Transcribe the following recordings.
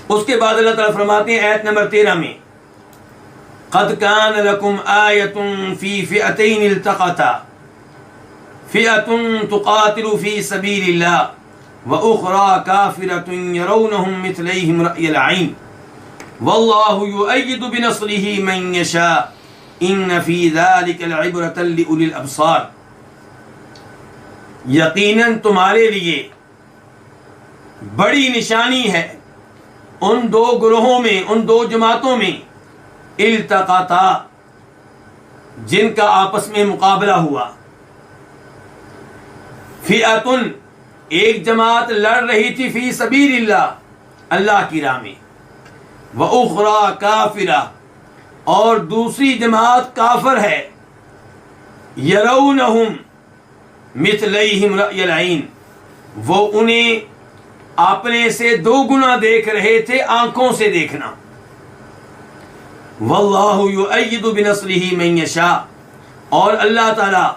اس کے بعد اللہ تعالیٰ فرماتے ہیں آیت نمبر 13 میں قد کان لکم آیۃ فی فئتین التقطا فئۃ تقاتل فی سبیل اللہ واخری کافرۃ یرونہم مثلیہم رأی العین واللہ یؤید بنصرہ من یشاء ان فی ذلک لعبرۃ لأولی الابصار. یقیناً تمہارے لیے بڑی نشانی ہے ان دو گروہوں میں، ان دو جماعتوں میں التقطا جن کا آپس میں مقابلہ ہوا. فئتن ایک جماعت لڑ رہی تھی فی سبیل اللہ اللہ کی راہ میں، واخری کافرہ اور دوسری جماعت کافر ہے، یرونہم مثلیہم رأی العین وہ انہیں اپنے سے دو گنا دیکھ رہے تھے آنکھوں سے دیکھنا. واللہ یؤید بنصرہ من یشاء اور اللہ تعالی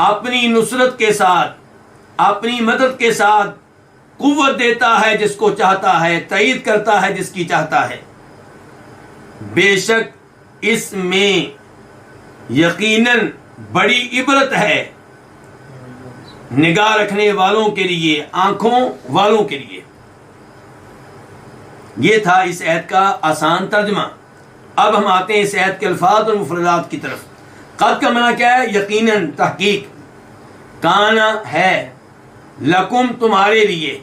اپنی نصرت کے ساتھ، اپنی مدد کے ساتھ قوت دیتا ہے جس کو چاہتا ہے، تائید کرتا ہے جس کی چاہتا ہے. بے شک اس میں یقیناً بڑی عبرت ہے نگاہ رکھنے والوں کے لیے، آنکھوں والوں کے لیے. یہ تھا اس آیت کا آسان ترجمہ. اب ہم آتے ہیں اس آیت کے الفاظ اور مفردات کی طرف. قد کا معنی کیا ہے؟ یقیناً، تحقیق. کانا ہے، لکم تمہارے لیے.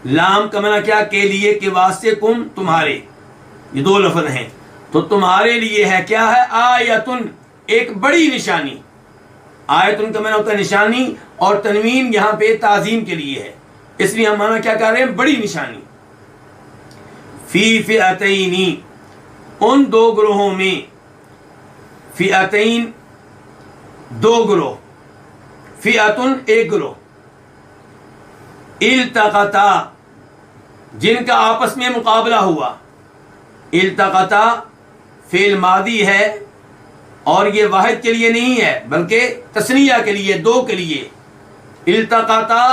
لام کا معنی کیا؟ کے لیے، کے واسطے، کم تمہارے. یہ دو لفظ ہیں. تو تمہارے لیے ہے کیا ہے؟ آیتن ایک بڑی نشانی. آیتن کا معنی ہوتا ہے نشانی، اور تنوین یہاں پہ تعظیم کے لیے ہے، اس لیے ہم معنی کیا کہہ رہے ہیں؟ بڑی نشانی. فی فئتین ان دو گروہوں میں، فئتین دو گروہ، فئتن ایک گروہ، التقطا جن کا آپس میں مقابلہ ہوا. التقطا فعل ماضی ہے اور یہ واحد کے لیے نہیں ہے بلکہ تثنیہ کے لیے، دو کے لیے. التقطا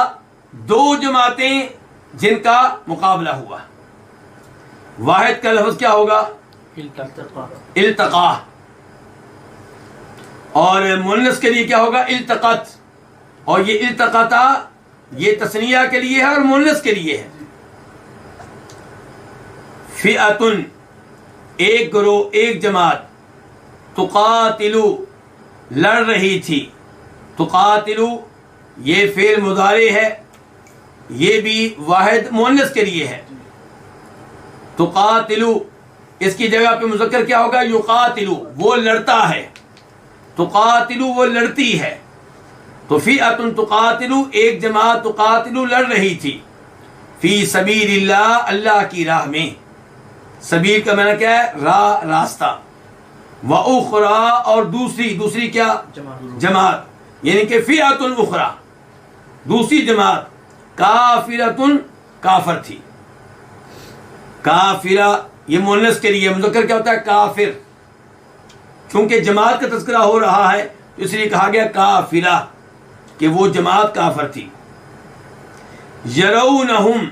دو جماعتیں جن کا مقابلہ ہوا. واحد کا لفظ کیا ہوگا؟ التقا. اور مؤنث کے لیے کیا ہوگا؟ التقت. اور یہ التقطا یہ تثنیہ کے لیے ہے اور مؤنث کے لیے ہے. فئتن ایک گروہ، ایک جماعت، تقاتلو لڑ رہی تھی. تقاتلو یہ فعل مضارع ہے، یہ بھی واحد مؤنث کے لیے ہے. تقاتلو اس کی جگہ پہ مذکر کیا ہوگا؟ یقاتلو وہ لڑتا ہے، تقاتلو وہ لڑتی ہے. تو فئتن تقاتلو ایک جماعت تقاتلو لڑ رہی تھی فی سبیل اللہ اللہ کی راہ میں. سبیل کا معنی کیا ہے؟ راہ، راستہ. واخری اور دوسری کیا؟ جماعت. یعنی کہ فئتن اخری دوسری جماعت کافرتن کافر تھی. کافرہ یہ مؤنث کے لیے، مذکر کیا ہوتا ہے؟ کافر. چونکہ جماعت کا تذکرہ ہو رہا ہے تو اس لیے کہا گیا کافرہ کہ وہ جماعت کافر تھی. یرونہم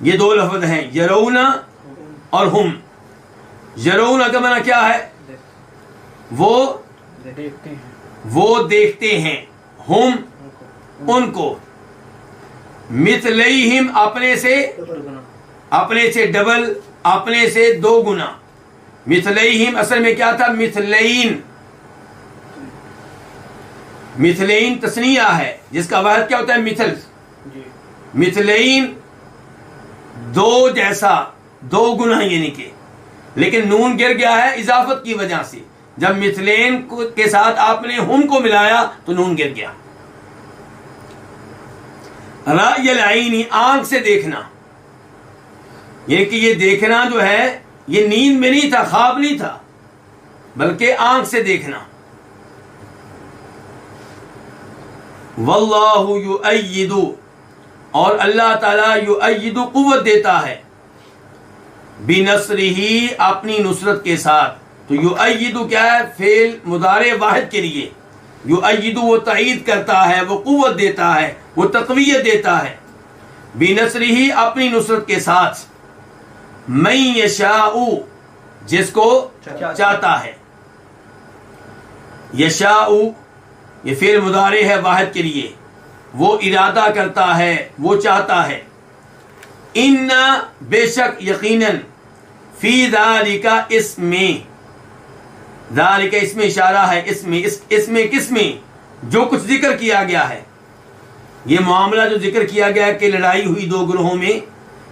یہ دو لفظ ہیں، یرون اور ہم. یرون کا معنی کیا ہے؟ وہ دیکھتے ہیں، ہم ان کو، مثلیہم اپنے سے ڈبل، اپنے سے دو گنا. مثلیہم اصل میں کیا تھا؟ مثلین تثنیہ ہے جس کا واحد کیا ہوتا ہے؟ مثل. مثلین دو جیسا، دو گنا یعنی کہ، لیکن نون گر گیا ہے اضافت کی وجہ سے. جب مثلین کے ساتھ آپ نے ہم کو ملایا تو نون گر گیا. رأی العین آنکھ سے دیکھنا، یعنی کہ یہ دیکھنا جو ہے یہ نیند میں نہیں تھا، خواب نہیں تھا، بلکہ آنکھ سے دیکھنا. واللہ یؤید اور اللہ تعالیٰ یؤید قوت دیتا ہے، بنصرہ اپنی نصرت کے ساتھ. تو یؤید کیا ہے؟ فعل مضارع واحد کے لیے. یؤید وہ تائید کرتا ہے، وہ قوت دیتا ہے، وہ تقویت دیتا ہے. بنصرہ اپنی نصرت کے ساتھ، من یشاء جس کو چاہتا ہے، یشاء یہ فعل مضارع ہے واحد کے لیے، وہ ارادہ کرتا ہے، وہ چاہتا ہے، ان بے شک یقیناً فی ذالک اس میں، ذالک اس میں اشارہ ہے، اس میں کس میں جو کچھ ذکر کیا گیا ہے، یہ معاملہ جو ذکر کیا گیا ہے کہ لڑائی ہوئی دو گروہوں میں،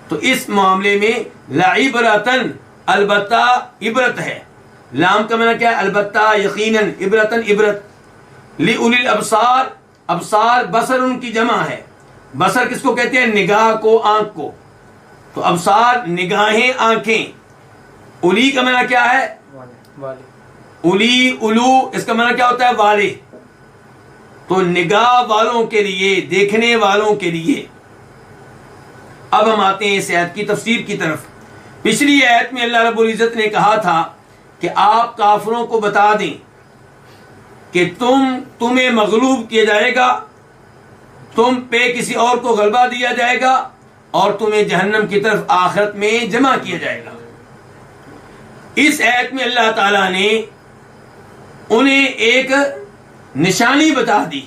تو اس معاملے میں لعبرتن البتہ عبرت ہے، لام کا معنی کیا ہے؟ البتہ، یقیناً، عبرتن عبرت، لأولی الابصار، ابصار بصر ان کی جمع ہے، بصر کس کو کہتے ہیں؟ نگاہ کو، آنکھ کو، تو ابصار نگاہیں، آنکھیں، اولی کا معنی کیا ہے؟ اولی، الو، اس کا معنی کیا ہوتا ہے؟ والے، تو نگاہ والوں کے لیے، دیکھنے والوں کے لیے۔ اب ہم آتے ہیں اس آیت کی تفسیر کی طرف۔ پچھلی آیت میں اللہ رب العزت نے کہا تھا کہ آپ کافروں کو بتا دیں کہ تمہیں مغلوب کیا جائے گا، تم پہ کسی اور کو غلبہ دیا جائے گا، اور تمہیں جہنم کی طرف آخرت میں جمع کیا جائے گا۔ اس آیت میں اللہ تعالیٰ نے انہیں ایک نشانی بتا دی،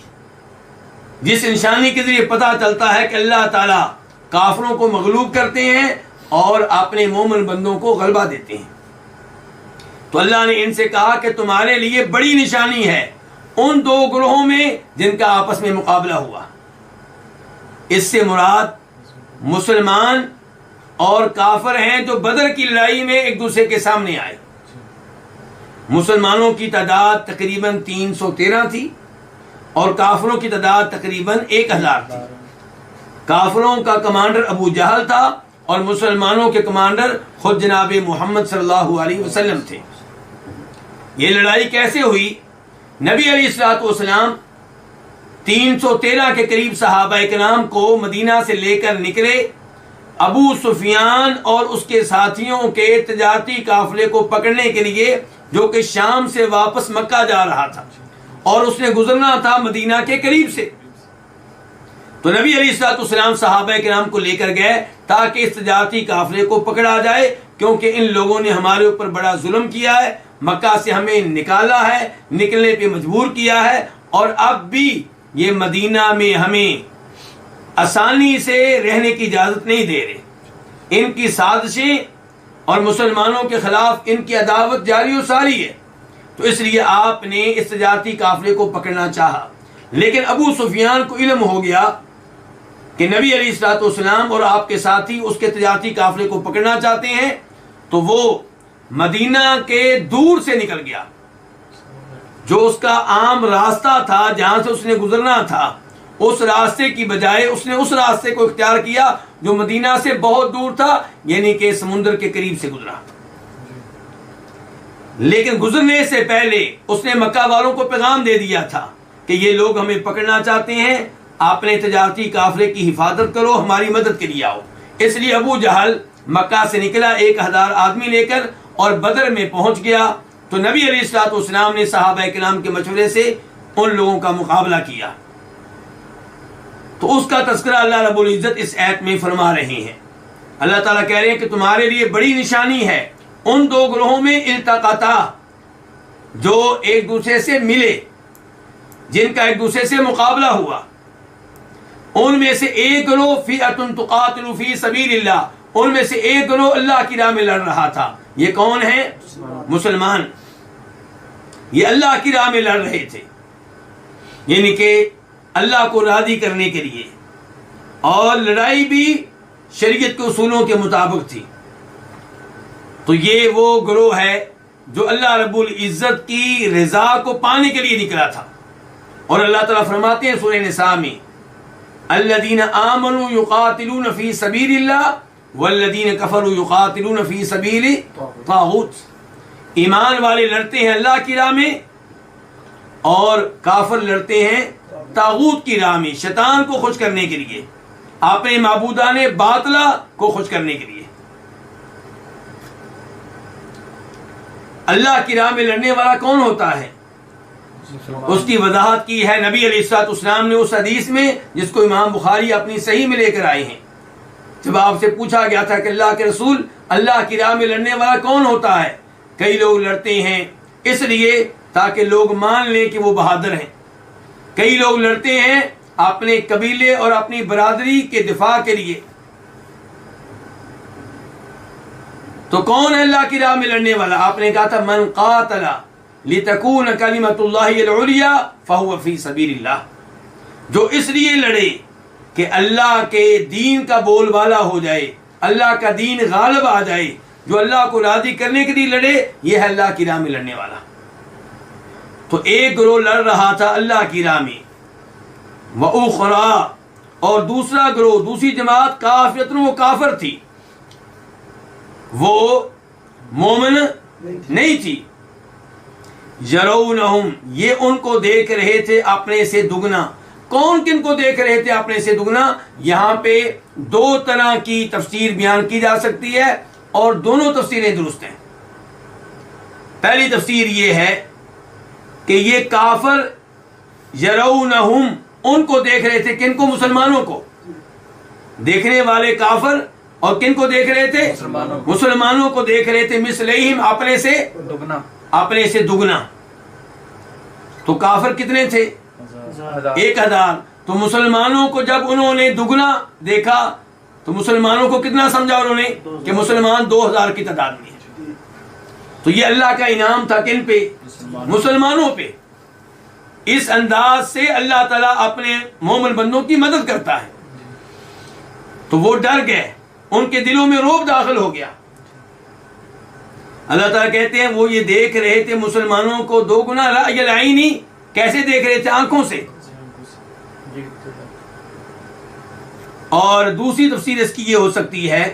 جس نشانی کے ذریعے پتہ چلتا ہے کہ اللہ تعالیٰ کافروں کو مغلوب کرتے ہیں اور اپنے مومن بندوں کو غلبہ دیتے ہیں۔ تو اللہ نے ان سے کہا کہ تمہارے لیے بڑی نشانی ہے ان دو گروہوں میں جن کا آپس میں مقابلہ ہوا۔ اس سے مراد مسلمان اور کافر ہیں جو بدر کی لڑائی میں ایک دوسرے کے سامنے آئے۔ مسلمانوں کی تعداد تقریباً 313 تھی اور کافروں کی تعداد تقریباً 1000 تھی۔ کافروں کا کمانڈر ابو جہل تھا اور مسلمانوں کے کمانڈر خود جناب محمد صلی اللہ علیہ وسلم تھے۔ یہ لڑائی کیسے ہوئی؟ نبی علیہ الصلوۃ والسلام 313 کے قریب صحابہ کرام کو مدینہ سے لے کر نکلے ابو سفیان اور اس کے ساتھیوں کے تجارتی قافلے کو پکڑنے کے لیے، جو کہ شام سے واپس مکہ جا رہا تھا اور اس نے گزرنا تھا مدینہ کے قریب سے۔ تو نبی علیہ الصلوۃ والسلام صحابہ کرام کو لے کر گئے تاکہ اس تجارتی قافلے کو پکڑا جائے، کیونکہ ان لوگوں نے ہمارے اوپر بڑا ظلم کیا ہے، مکہ سے ہمیں نکالا ہے، نکلنے پہ مجبور کیا ہے، اور اب بھی یہ مدینہ میں ہمیں آسانی سے رہنے کی اجازت نہیں دے رہے۔ ان کی سازشیں اور مسلمانوں کے خلاف ان کی عداوت جاری و ساری ہے، تو اس لیے آپ نے اس تجارتی قافلے کو پکڑنا چاہا۔ لیکن ابو سفیان کو علم ہو گیا کہ نبی علیہ الصلوۃ والسلام اور آپ کے ساتھی اس کے تجارتی قافلے کو پکڑنا چاہتے ہیں، تو وہ مدینہ کے دور سے نکل گیا، جو اس کا عام راستہ تھا جہاں سے اس نے گزرنا تھا، اس راستے کی بجائے اس نے اس راستے کو اختیار کیا جو مدینہ سے بہت دور تھا، یعنی کہ سمندر کے قریب سے گزرا۔ لیکن گزرنے سے پہلے اس نے مکہ والوں کو پیغام دے دیا تھا کہ یہ لوگ ہمیں پکڑنا چاہتے ہیں، آپ نے تجارتی قافلے کی حفاظت کرو، ہماری مدد کے لیے آؤ۔ اس لیے ابو جہل مکہ سے نکلا 1000 آدمی لے کر اور بدر میں پہنچ گیا۔ تو نبی علیہ الصلوۃ والسلام نے صحابہ کرام کے مشورے سے ان لوگوں کا مقابلہ کیا۔ تو اس کا تذکرہ اللہ رب العزت اس آیت میں فرما رہے ہیں۔ اللہ تعالیٰ کہہ رہے ہیں کہ تمہارے لیے بڑی نشانی ہے ان دو گروہوں میں التقطا، جو ایک دوسرے سے ملے، جن کا ایک دوسرے سے مقابلہ ہوا۔ ان میں سے ایک گروہ فئۃ تقاتل فی سبیل اللہ، ان میں سے ایک گروہ اللہ کی راہ میں لڑ رہا تھا۔ یہ کون ہے؟ مسلمان۔ یہ اللہ کی راہ میں لڑ رہے تھے، یعنی کہ اللہ کو راضی کرنے کے لیے، اور لڑائی بھی شریعت کے اصولوں کے مطابق تھی۔ تو یہ وہ گروہ ہے جو اللہ رب العزت کی رضا کو پانے کے لیے نکلا تھا۔ اور اللہ تعالیٰ فرماتے ہیں سورہ نساء میں، الذین آمنوا یقاتلون فی سبیل اللہ والذین کفروا یقاتلون فی سبیل طاغوت۔ ایمان والے لڑتے ہیں اللہ کی راہ میں اور کافر لڑتے ہیں طاغوت کی راہ میں، شیطان کو خوش کرنے کے لیے، اپنے معبودان باطلہ کو خوش کرنے کے لیے۔ اللہ کی راہ میں لڑنے والا کون ہوتا ہے؟ اس کی وضاحت کی ہے نبی علیہ الصلوۃ والسلام نے اس حدیث میں، جس کو امام بخاری اپنی صحیح میں لے کر آئے ہیں۔ جب آپ سے پوچھا گیا تھا کہ اللہ کے رسول اللہ کی راہ میں لڑنے والا کون ہوتا ہے؟ کئی لوگ لڑتے ہیں اس لیے تاکہ لوگ مان لیں کہ وہ بہادر ہیں، کئی لوگ لڑتے ہیں اپنے قبیلے اور اپنی برادری کے دفاع کے لیے. تو کون ہے اللہ کی راہ میں لڑنے والا؟ آپ نے کہا تھا من قاتل لتکون کلمۃ اللہ العلیٰ فہو فی سبیل اللہ، جو اس لیے لڑے کہ اللہ کے دین کا بول بالا ہو جائے، اللہ کا دین غالب آ جائے، جو اللہ کو راضی کرنے کے لیے لڑے، یہ ہے اللہ کی راہ میں لڑنے والا. تو ایک گروہ لڑ رہا تھا اللہ کی راہ میں، وَأُخْرَى، اور دوسرا گروہ، دوسری جماعت کافرۃ، وہ کافر تھی، وہ مومن نہیں تھی. یرونہم، یہ ان کو دیکھ رہے تھے اپنے سے دگنا. کون کن کو دیکھ رہے تھے اپنے سے دگنا؟ یہاں پہ دو طرح کی تفسیر بیان کی جا سکتی ہے اور دونوں تفسیریں درست ہیں. پہلی تفسیر یہ ہے کہ یہ کافر یرونہم، ان کو دیکھ رہے تھے. کن کو؟ مسلمانوں کو. دیکھنے والے کافر، اور کن کو دیکھ رہے تھے؟ مسلمانوں کو دیکھ رہے تھے. مثلہم، اپنے سے دگنا، اپنے سے دگنا. تو کافر کتنے تھے؟ 1000. تو مسلمانوں کو جب انہوں نے دگنا دیکھا تو مسلمانوں کو کتنا سمجھا انہوں نے؟ کہ مسلمان 2000 کی تعداد میں ہے. تو یہ اللہ کا انعام تھا کن پہ؟ مسلمانوں پہ. اس انداز سے اللہ تعالیٰ اپنے مومن بندوں کی مدد کرتا ہے. تو وہ ڈر گئے، ان کے دلوں میں رعب داخل ہو گیا. اللہ تعالیٰ کہتے ہیں وہ یہ دیکھ رہے تھے مسلمانوں کو دو گنا رأی العینی. کیسے دیکھ رہے تھے؟ آنکھوں سے. اور دوسری تفسیر اس کی یہ ہو سکتی ہے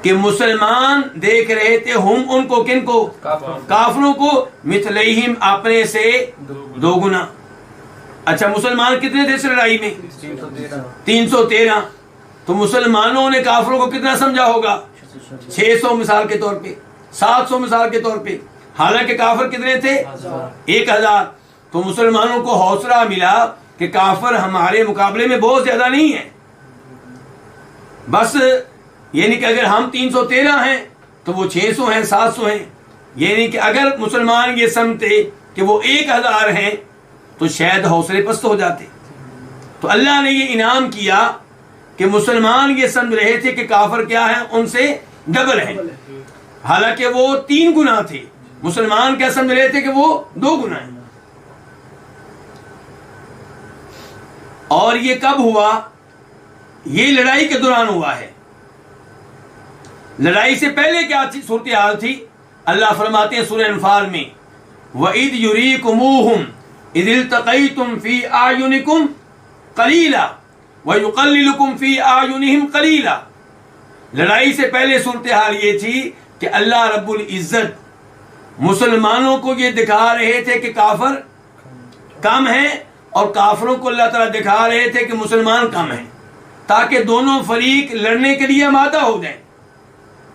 کہ مسلمان دیکھ رہے تھے ہم ان کو، کن کو؟ کافروں کو. مثلہم، اپنے سے دو گنا. اچھا، مسلمان کتنے تھے اس لڑائی میں؟ 313. تو مسلمانوں نے کافروں کو کتنا سمجھا ہوگا؟ 600 مثال کے طور پہ، 700 مثال کے طور پہ. حالانکہ کافر کتنے تھے؟ 1000. تو مسلمانوں کو حوصلہ ملا کہ کافر ہمارے مقابلے میں بہت زیادہ نہیں ہے. بس یعنی کہ اگر ہم 313 ہیں تو وہ 600 ہیں، 700 ہیں. یعنی کہ اگر مسلمان یہ سمجھتے کہ وہ 1000 ہیں تو شاید حوصلے پست ہو جاتے. تو اللہ نے یہ انعام کیا کہ مسلمان یہ سمجھ رہے تھے کہ کافر کیا ہے؟ ان سے ڈبل ہیں، حالانکہ وہ 3 گنا تھے. مسلمان کیا سمجھ رہے تھے؟ کہ وہ 2 گنا ہیں. اور یہ کب ہوا؟ یہ لڑائی کے دوران ہوا ہے. لڑائی سے پہلے کیا صورتحال تھی؟ اللہ فرماتے ہیں سورہ انفال میں، وَإِذْ يُرِيكُمُوهُمْ إِذِ الْتَقَيْتُمْ فِي أَعْيُنِكُمْ قَلِيلًا وَيُقَلِّلُكُمْ فِي أَعْيُنِهِمْ قَلِيلًا. لڑائی سے پہلے صورتحال یہ تھی کہ اللہ رب العزت مسلمانوں کو یہ دکھا رہے تھے کہ کافر کم ہیں، اور کافروں کو اللہ تعالیٰ دکھا رہے تھے کہ مسلمان کم ہیں، تاکہ دونوں فریق لڑنے کے لیے آمادہ ہو جائیں،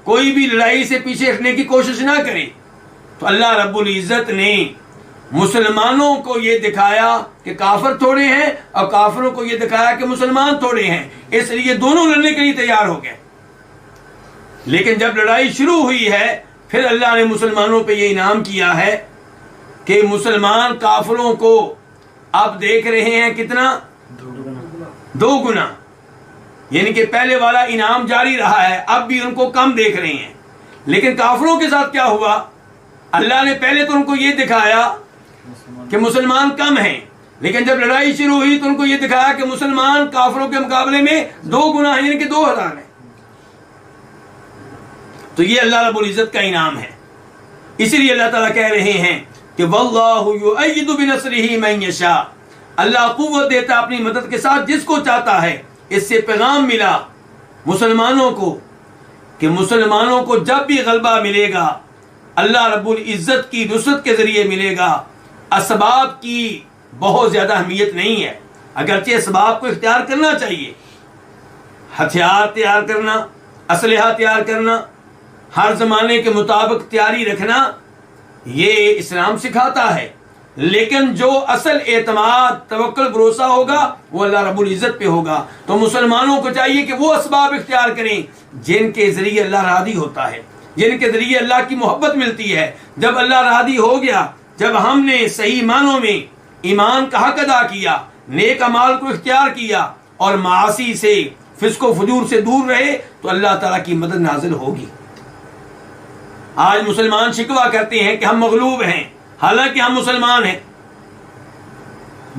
کوئی بھی لڑائی سے پیچھے ہٹنے کی کوشش نہ کرے. تو اللہ رب العزت نے مسلمانوں کو یہ دکھایا کہ کافر تھوڑے ہیں، اور کافروں کو یہ دکھایا کہ مسلمان تھوڑے ہیں، اس لیے دونوں لڑنے کے لیے تیار ہو گئے. لیکن جب لڑائی شروع ہوئی ہے پھر اللہ نے مسلمانوں پہ یہ انعام کیا ہے کہ مسلمان کافروں کو اب دیکھ رہے ہیں کتنا؟ 2 گنا. یعنی کہ پہلے والا انعام جاری رہا ہے، اب بھی ان کو کم دیکھ رہے ہیں. لیکن کافروں کے ساتھ کیا ہوا؟ اللہ نے پہلے تو ان کو یہ دکھایا کہ مسلمان کم ہیں، لیکن جب لڑائی شروع ہوئی تو ان کو یہ دکھایا کہ مسلمان کافروں کے مقابلے میں 2 گنا ہیں، یعنی کہ 2000 ہیں. تو یہ اللہ رب العزت کا انعام ہے. اسی لیے اللہ تعالیٰ کہہ رہے ہیں کہ واللہ یؤید بنصرہ من یشاء، اللہ قوت دیتا اپنی مدد کے ساتھ جس کو چاہتا ہے. اس سے پیغام ملا مسلمانوں کو کہ مسلمانوں کو جب بھی غلبہ ملے گا اللہ رب العزت کی نصرت کے ذریعے ملے گا. اسباب کی بہت زیادہ اہمیت نہیں ہے، اگرچہ اسباب کو اختیار کرنا چاہیے. ہتھیار تیار کرنا، اسلحہ تیار کرنا، ہر زمانے کے مطابق تیاری رکھنا، یہ اسلام سکھاتا ہے. لیکن جو اصل اعتماد توکل بھروسہ ہوگا وہ اللہ رب العزت پہ ہوگا. تو مسلمانوں کو چاہیے کہ وہ اسباب اختیار کریں جن کے ذریعے اللہ راضی ہوتا ہے، جن کے ذریعے اللہ کی محبت ملتی ہے. جب اللہ راضی ہو گیا، جب ہم نے صحیح معنوں میں ایمان کا حق ادا کیا، نیک اعمال کو اختیار کیا اور معاصی سے، فسق و فجور سے دور رہے، تو اللہ تعالیٰ کی مدد نازل ہوگی. آج مسلمان شکوہ کرتے ہیں کہ ہم مغلوب ہیں، حالانکہ ہم مسلمان ہیں.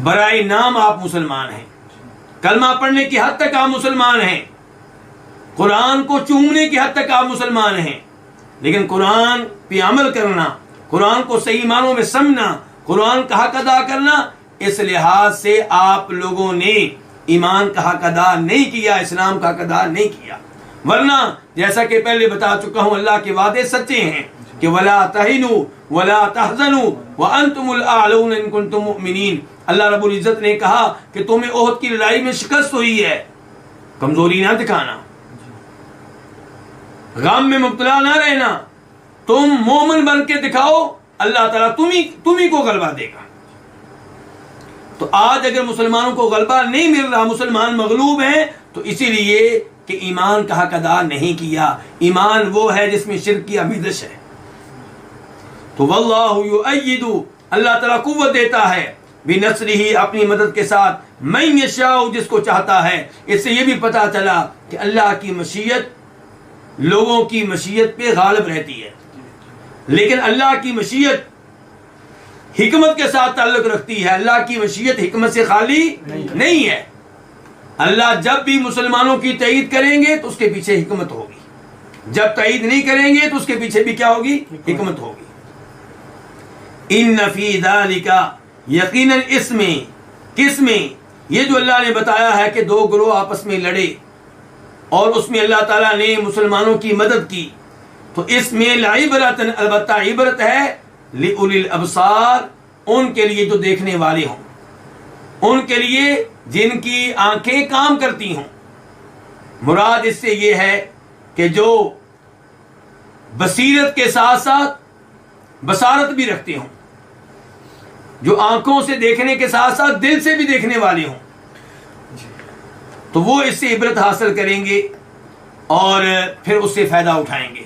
برائے نام آپ مسلمان ہیں، کلمہ پڑھنے کی حد تک آپ مسلمان ہیں، قرآن کو چومنے کی حد تک آپ مسلمان ہیں، لیکن قرآن پہ عمل کرنا، قرآن کو صحیح معنوں میں سمجھنا، قرآن کا حق ادا کرنا، اس لحاظ سے آپ لوگوں نے ایمان کا حق ادا نہیں کیا، اسلام کا حق ادا نہیں کیا. ورنہ جیسا کہ پہلے بتا چکا ہوں، اللہ کے وعدے سچے ہیں کہ وَلَا تَهِنُوا وَلَا تَحْزَنُوا وَأَنْتُمُ الْأَعْلَوْنَ إِن كُنتُم مُؤْمِنِينَ. اللہ رب العزت نے کہا کہ تمہیں احد کی لڑائی میں شکست ہوئی ہے، کمزوری نہ دکھانا، غم میں مبتلا نہ رہنا، تم مومن بن کے دکھاؤ، اللہ تعالیٰ تمہیں کو غلبہ دے گا. تو آج اگر مسلمانوں کو غلبہ نہیں مل رہا، مسلمان مغلوب ہیں، تو اسی لیے کہ ایمان کا حق ادا نہیں کیا. ایمان وہ ہے جس میں شرک کی آمیزش ہے. تو واللہ یؤید، اللہ تعالیٰ قوت دیتا ہے، بنصرہ، اپنی مدد کے ساتھ، من یشاء، جس کو چاہتا ہے. اس سے یہ بھی پتا چلا کہ اللہ کی مشیت لوگوں کی مشیت پہ غالب رہتی ہے، لیکن اللہ کی مشیت حکمت کے ساتھ تعلق رکھتی ہے. اللہ کی مشیت حکمت سے خالی نہیں ہے. اللہ جب بھی مسلمانوں کی تائید کریں گے تو اس کے پیچھے حکمت ہوگی، جب تائید نہیں کریں گے تو اس کے پیچھے بھی کیا ہوگی؟ حکمت ہوگی. ان فی ذالک، یقیناً اس میں، کس میں؟ یہ جو اللہ نے بتایا ہے کہ دو گروہ آپس میں لڑے اور اس میں اللہ تعالیٰ نے مسلمانوں کی مدد کی، تو اس میں لعبرۃ، البتہ عبرت ہے، لأولی الابصار، ان کے لیے جو دیکھنے والے ہوں، ان کے لیے جن کی آنکھیں کام کرتی ہوں. مراد اس سے یہ ہے کہ جو بصیرت کے ساتھ ساتھ بصارت بھی رکھتے ہوں، جو آنکھوں سے دیکھنے کے ساتھ ساتھ دل سے بھی دیکھنے والے ہوں، تو وہ اس سے عبرت حاصل کریں گے اور پھر اس سے فائدہ اٹھائیں گے.